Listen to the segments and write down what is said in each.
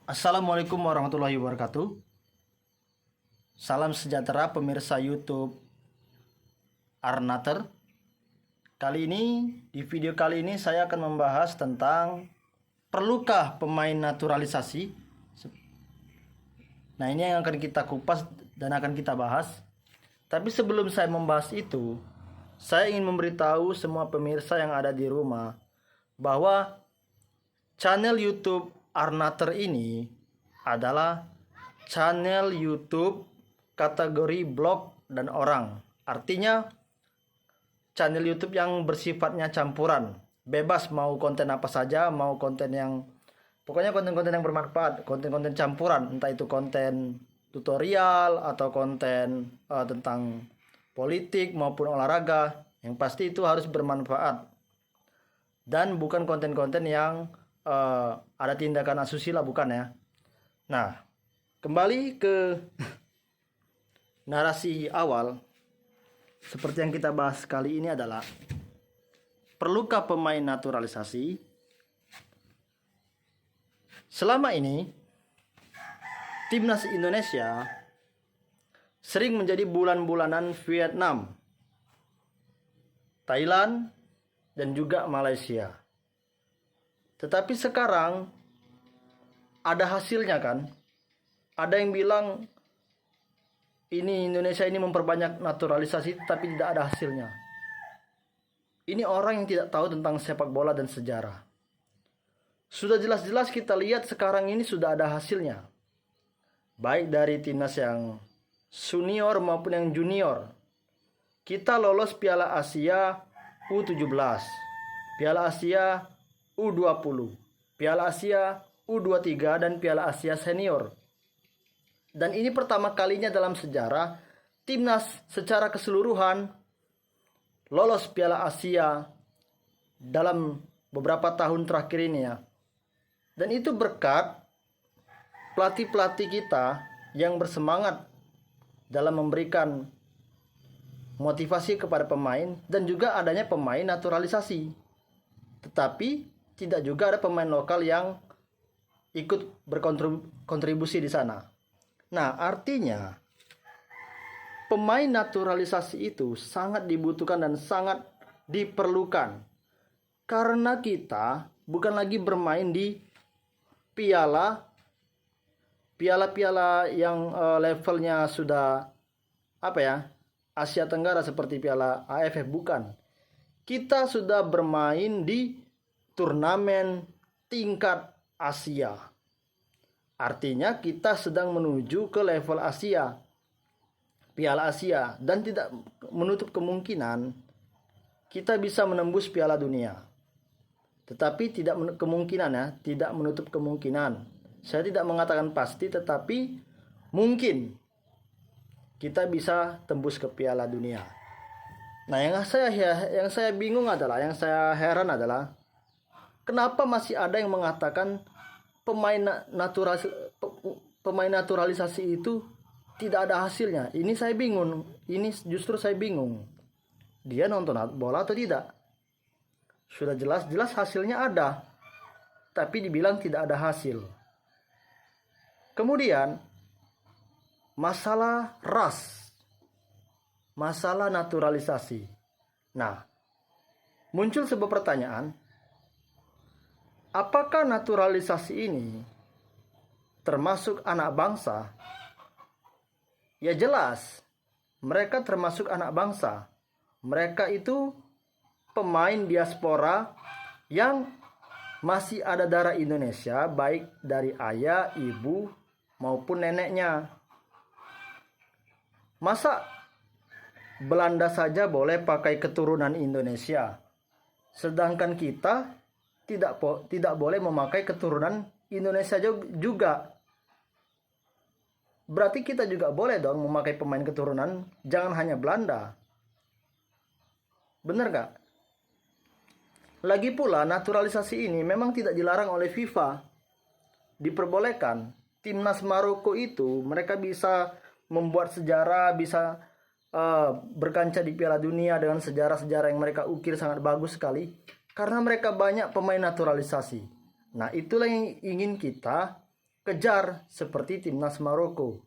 Assalamualaikum warahmatullahi wabarakatuh. Salam sejahtera pemirsa YouTube Arnater. Di video kali ini saya akan membahas tentang perlukah pemain naturalisasi. Nah, ini yang akan kita kupas dan akan kita bahas. Tapi sebelum saya membahas itu, saya ingin memberitahu semua pemirsa yang ada di rumah bahwa channel YouTube Arnater ini adalah channel YouTube kategori blog dan orang. Artinya channel YouTube yang bersifatnya campuran, bebas mau konten apa saja, mau konten yang pokoknya konten-konten yang bermanfaat, konten-konten campuran, entah itu konten tutorial atau konten tentang politik maupun olahraga. Yang pasti itu harus bermanfaat dan bukan konten-konten yang ada tindakan asusila, bukan ya. Nah, kembali ke narasi awal, seperti yang kita bahas kali ini adalah perlukah pemain naturalisasi. Selama ini timnas Indonesia sering menjadi bulan-bulanan Vietnam, Thailand, dan juga Malaysia. Tetapi sekarang ada hasilnya kan? Ada yang bilang ini Indonesia ini memperbanyak naturalisasi tapi tidak ada hasilnya. Ini orang yang tidak tahu tentang sepak bola dan sejarah. Sudah jelas-jelas kita lihat sekarang ini sudah ada hasilnya. Baik dari timnas yang senior maupun yang junior. Kita lolos Piala Asia U17, Piala Asia U20, Piala Asia U23 dan Piala Asia Senior. Dan ini pertama kalinya dalam sejarah timnas secara keseluruhan lolos Piala Asia dalam beberapa tahun terakhir ini ya. Dan itu berkat pelatih-pelatih kita yang bersemangat dalam memberikan motivasi kepada pemain dan juga adanya pemain naturalisasi. Tetapi tidak juga ada pemain lokal yang ikut berkontribusi di sana. Nah, artinya pemain naturalisasi itu sangat dibutuhkan dan sangat diperlukan. Karena kita bukan lagi bermain di piala-piala yang levelnya sudah Asia Tenggara seperti Piala AFF, bukan. Kita sudah bermain di turnamen tingkat Asia. Artinya kita sedang menuju ke level Asia, Piala Asia, dan tidak menutup kemungkinan kita bisa menembus Piala Dunia. Tetapi tidak menutup kemungkinan. Saya tidak mengatakan pasti, tetapi mungkin kita bisa tembus ke Piala Dunia. Nah, yang saya bingung adalah, yang saya heran adalah kenapa masih ada yang mengatakan pemain naturalisasi itu tidak ada hasilnya. Ini saya bingung. Ini justru saya bingung. Dia nonton bola atau tidak? Sudah jelas-jelas hasilnya ada, tapi dibilang tidak ada hasil. Kemudian masalah ras, masalah naturalisasi. Nah, muncul sebuah pertanyaan. Apakah naturalisasi ini termasuk anak bangsa? Ya jelas, mereka termasuk anak bangsa. Mereka itu pemain diaspora yang masih ada darah Indonesia, baik dari ayah, ibu, maupun neneknya. Masa Belanda saja boleh pakai keturunan Indonesia, sedangkan kita tidak boleh memakai keturunan Indonesia juga. Berarti kita juga boleh dong memakai pemain keturunan, jangan hanya Belanda. Benar gak? Lagi pula naturalisasi ini memang tidak dilarang oleh FIFA. Diperbolehkan. Timnas Maroko itu mereka bisa membuat sejarah, bisa berkancah di Piala Dunia dengan sejarah-sejarah yang mereka ukir sangat bagus sekali. Karena mereka banyak pemain naturalisasi. Nah, itulah yang ingin kita kejar seperti timnas Maroko.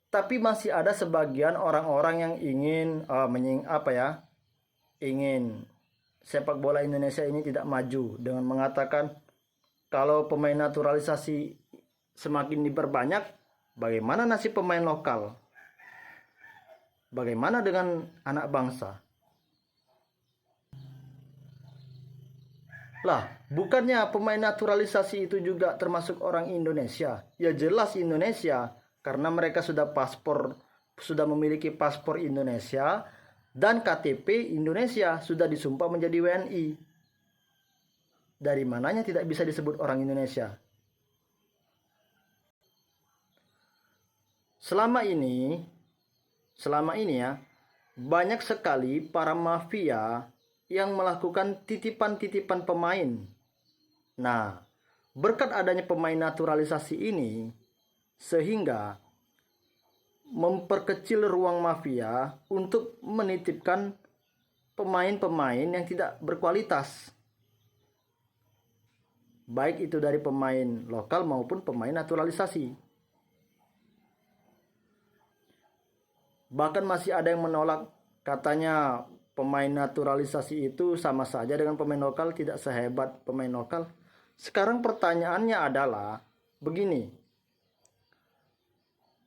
Tapi masih ada sebagian orang-orang yang ingin ingin sepak bola Indonesia ini tidak maju dengan mengatakan kalau pemain naturalisasi semakin diperbanyak, bagaimana nasib pemain lokal? Bagaimana dengan anak bangsa? Lah, bukannya pemain naturalisasi itu juga termasuk orang Indonesia? Ya jelas Indonesia, karena mereka sudah memiliki paspor Indonesia dan KTP Indonesia, sudah disumpah menjadi WNI. Dari mananya tidak bisa disebut orang Indonesia? Selama ini ya, banyak sekali para mafia yang melakukan titipan-titipan pemain. Nah, berkat adanya pemain naturalisasi ini, sehingga memperkecil ruang mafia untuk menitipkan pemain-pemain yang tidak berkualitas. Baik itu dari pemain lokal maupun pemain naturalisasi. Bahkan masih ada yang menolak, katanya pemain naturalisasi itu sama saja dengan pemain lokal, tidak sehebat pemain lokal. Sekarang pertanyaannya adalah begini.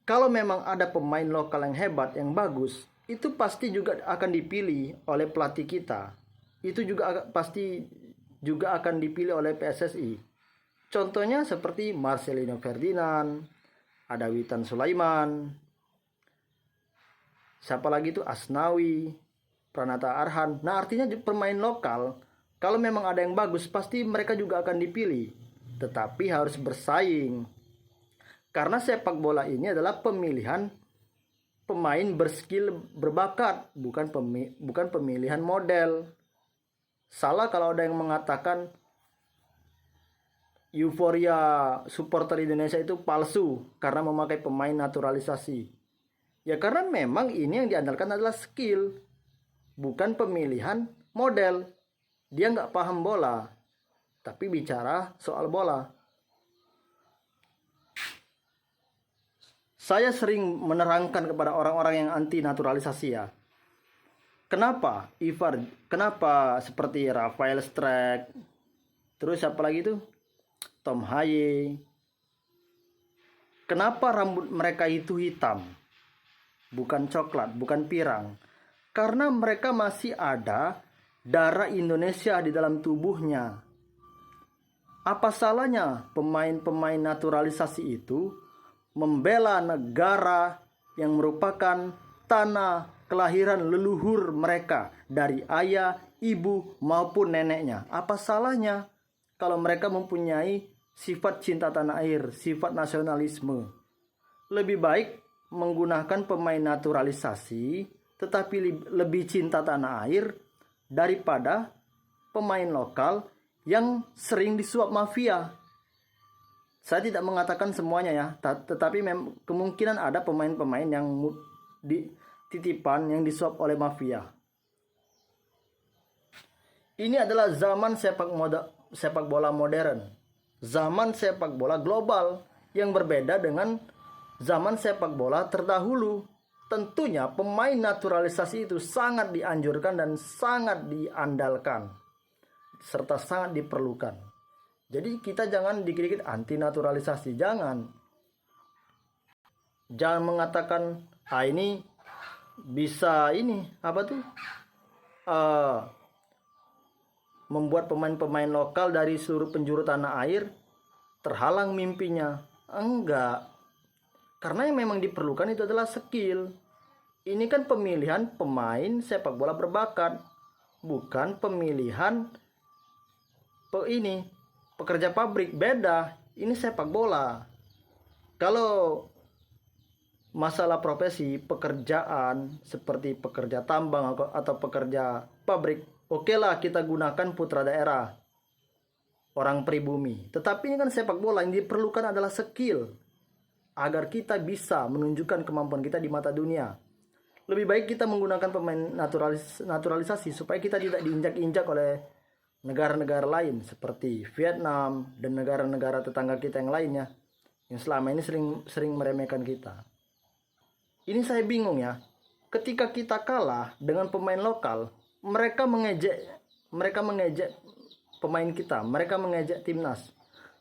Kalau memang ada pemain lokal yang hebat, yang bagus, itu pasti juga akan dipilih oleh pelatih kita. Itu juga pasti juga akan dipilih oleh PSSI. Contohnya seperti Marcelino Ferdinand, ada Witan Sulaiman, siapa lagi itu, Asnawi, Pranata Arhan. Nah, artinya pemain lokal, kalau memang ada yang bagus, pasti mereka juga akan dipilih. Tetapi harus bersaing. Karena sepak bola ini adalah pemilihan pemain berskill, berbakat, bukan pemilihan model. Salah kalau ada yang mengatakan euforia supporter Indonesia itu palsu karena memakai pemain naturalisasi. Ya karena memang ini yang diandalkan adalah skill, bukan pemilihan model. Dia nggak paham bola, tapi bicara soal bola. Saya sering menerangkan kepada orang-orang yang anti naturalisasi ya. Kenapa Ivar? Kenapa seperti Rafael Strijk? Terus siapa lagi tuh? Tom Haye. Kenapa rambut mereka itu hitam? Bukan coklat, bukan pirang. Karena mereka masih ada darah Indonesia di dalam tubuhnya. Apa salahnya pemain-pemain naturalisasi itu membela negara yang merupakan tanah kelahiran leluhur mereka dari ayah, ibu maupun neneknya? Apa salahnya kalau mereka mempunyai sifat cinta tanah air, sifat nasionalisme? Lebih baik menggunakan pemain naturalisasi tetapi lebih cinta tanah air daripada pemain lokal yang sering disuap mafia. Saya tidak mengatakan semuanya ya, tetapi kemungkinan ada pemain-pemain yang titipan yang disuap oleh mafia. Ini adalah zaman sepak bola modern, zaman sepak bola global yang berbeda dengan zaman sepak bola terdahulu. Tentunya pemain naturalisasi itu sangat dianjurkan dan sangat diandalkan, serta sangat diperlukan. Jadi kita jangan dikit-dikit anti naturalisasi, jangan mengatakan ini bisa membuat pemain-pemain lokal dari seluruh penjuru tanah air terhalang mimpinya. Enggak, karena yang memang diperlukan itu adalah skill. Ini kan pemilihan pemain sepak bola berbakat, bukan pemilihan pekerja pabrik. Beda, ini sepak bola. Kalau masalah profesi, pekerjaan seperti pekerja tambang atau pekerja pabrik, okelah kita gunakan putra daerah, orang pribumi. Tetapi ini kan sepak bola, yang diperlukan adalah skill agar kita bisa menunjukkan kemampuan kita di mata dunia. Lebih baik kita menggunakan pemain naturalisasi supaya kita tidak diinjak-injak oleh negara-negara lain seperti Vietnam dan negara-negara tetangga kita yang lainnya yang selama ini sering meremehkan kita. Ini saya bingung ya. Ketika kita kalah dengan pemain lokal, mereka mengejek pemain kita, mereka mengejek timnas.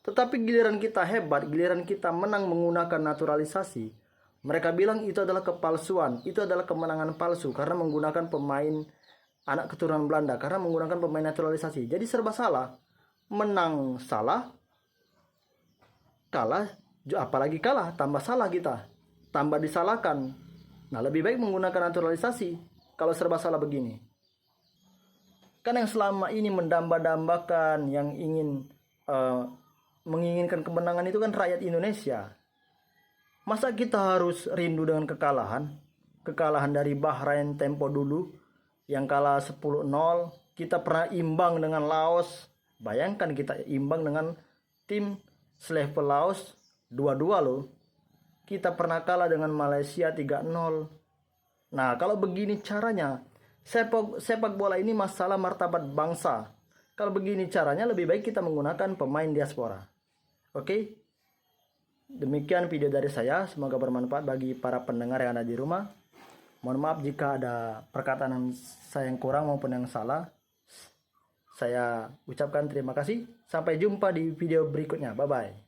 Tetapi giliran kita hebat, giliran kita menang menggunakan naturalisasi, mereka bilang itu adalah kepalsuan, itu adalah kemenangan palsu karena menggunakan pemain anak keturunan Belanda, karena menggunakan pemain naturalisasi. Jadi serba salah. Menang salah, kalah, apalagi kalah, tambah salah kita. Tambah disalahkan. Nah, lebih baik menggunakan naturalisasi kalau serba salah begini. Kan yang selama ini mendamba-dambakan, yang menginginkan kemenangan itu kan rakyat Indonesia. Masa kita harus rindu dengan kekalahan? Kekalahan dari Bahrain tempo dulu yang kalah 10-0, kita pernah imbang dengan Laos. Bayangkan kita imbang dengan tim selevel Laos 2-2 loh. Kita pernah kalah dengan Malaysia 3-0. Nah, kalau begini caranya, sepak bola ini masalah martabat bangsa. Kalau begini caranya, lebih baik kita menggunakan pemain diaspora. Oke? Demikian video dari saya, semoga bermanfaat bagi para pendengar yang ada di rumah. Mohon maaf jika ada perkataan saya yang kurang maupun yang salah. Saya ucapkan terima kasih. Sampai jumpa di video berikutnya. Bye-bye.